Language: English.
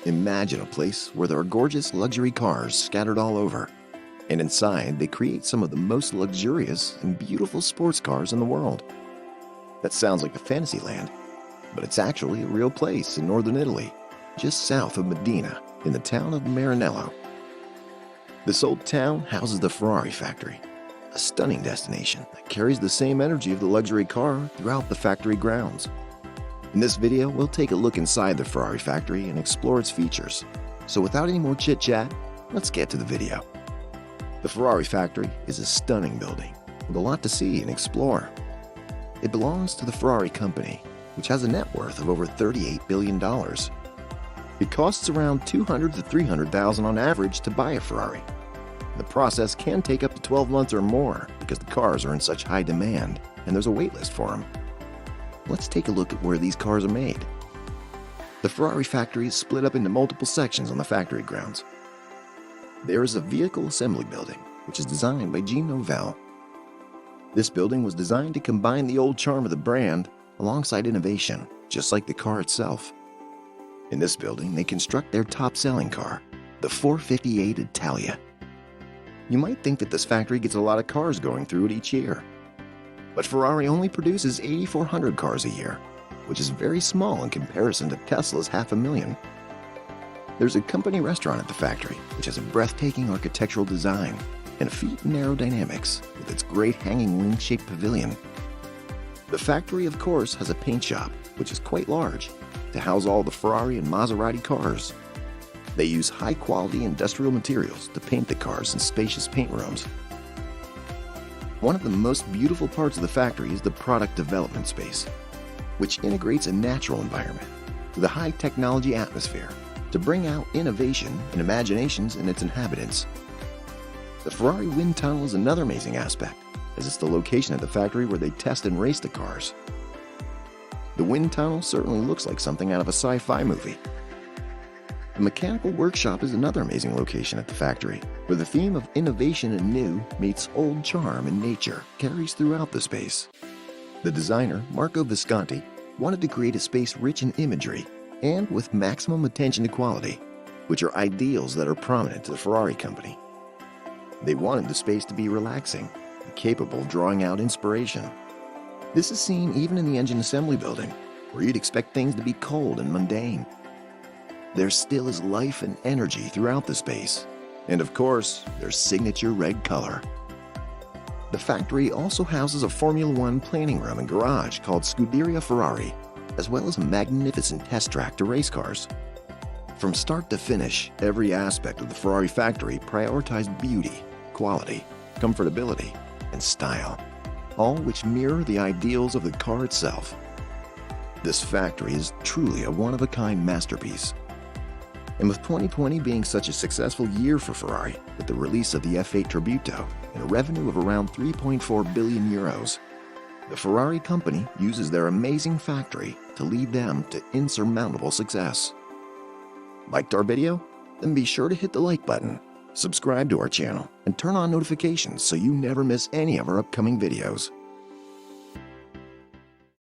Imagine a place where there are gorgeous luxury cars scattered all over, and inside they create some of the most luxurious and beautiful sports cars in the world. That sounds like a fantasy land, but it's actually a real place in northern Italy, just south of Modena, in the town of Maranello. This old town houses the Ferrari Factory, a stunning destination that carries the same energy of the luxury car throughout the factory grounds. In this video, we'll take a look inside the Ferrari factory and explore its features. So without any more chit-chat, let's get to the video. The Ferrari factory is a stunning building with a lot to see and explore. It belongs to the Ferrari company, which has a net worth of over $38 billion. It costs around $200,000 to $300,000 on average to buy a Ferrari. The process can take up to 12 months or more because the cars are in such high demand and there's a wait list for them. Let's take a look at where these cars are made. The Ferrari factory is split up into multiple sections on the factory grounds. There is a vehicle assembly building, which is designed by Jean Nouvel. This building was designed to combine the old charm of the brand alongside innovation, just like the car itself. In this building, they construct their top-selling car, the 458 Italia. You might think that this factory gets a lot of cars going through it each year. But Ferrari only produces 8,400 cars a year, which is very small in comparison to Tesla's 500,000. There's a company restaurant at the factory, which has a breathtaking architectural design and a feat in aerodynamics with its great hanging wing-shaped pavilion. The factory, of course, has a paint shop, which is quite large, to house all the Ferrari and Maserati cars. They use high-quality industrial materials to paint the cars in spacious paint rooms. One of the most beautiful parts of the factory is the product development space, which integrates a natural environment with a high-technology atmosphere to bring out innovation and imaginations in its inhabitants. The Ferrari wind tunnel is another amazing aspect, as it's the location of the factory where they test and race the cars. The wind tunnel certainly looks like something out of a sci-fi movie. The mechanical workshop is another amazing location at the factory, where the theme of innovation and new meets old charm and nature carries throughout the space. The designer, Marco Visconti, wanted to create a space rich in imagery and with maximum attention to quality, which are ideals that are prominent to the Ferrari company. They wanted the space to be relaxing and capable of drawing out inspiration. This is seen even in the engine assembly building, where you'd expect things to be cold and mundane. There still is life and energy throughout the space, and of course, their signature red color. The factory also houses a Formula One planning room and garage called Scuderia Ferrari, as well as a magnificent test track to race cars. From start to finish, every aspect of the Ferrari factory prioritized beauty, quality, comfortability, and style, all which mirror the ideals of the car itself. This factory is truly a one-of-a-kind masterpiece. And with 2020 being such a successful year for Ferrari, with the release of the F8 Tributo and a revenue of around 3.4 billion euros, the Ferrari company uses their amazing factory to lead them to insurmountable success. Liked our video? Then be sure to hit the like button, subscribe to our channel, and turn on notifications so you never miss any of our upcoming videos.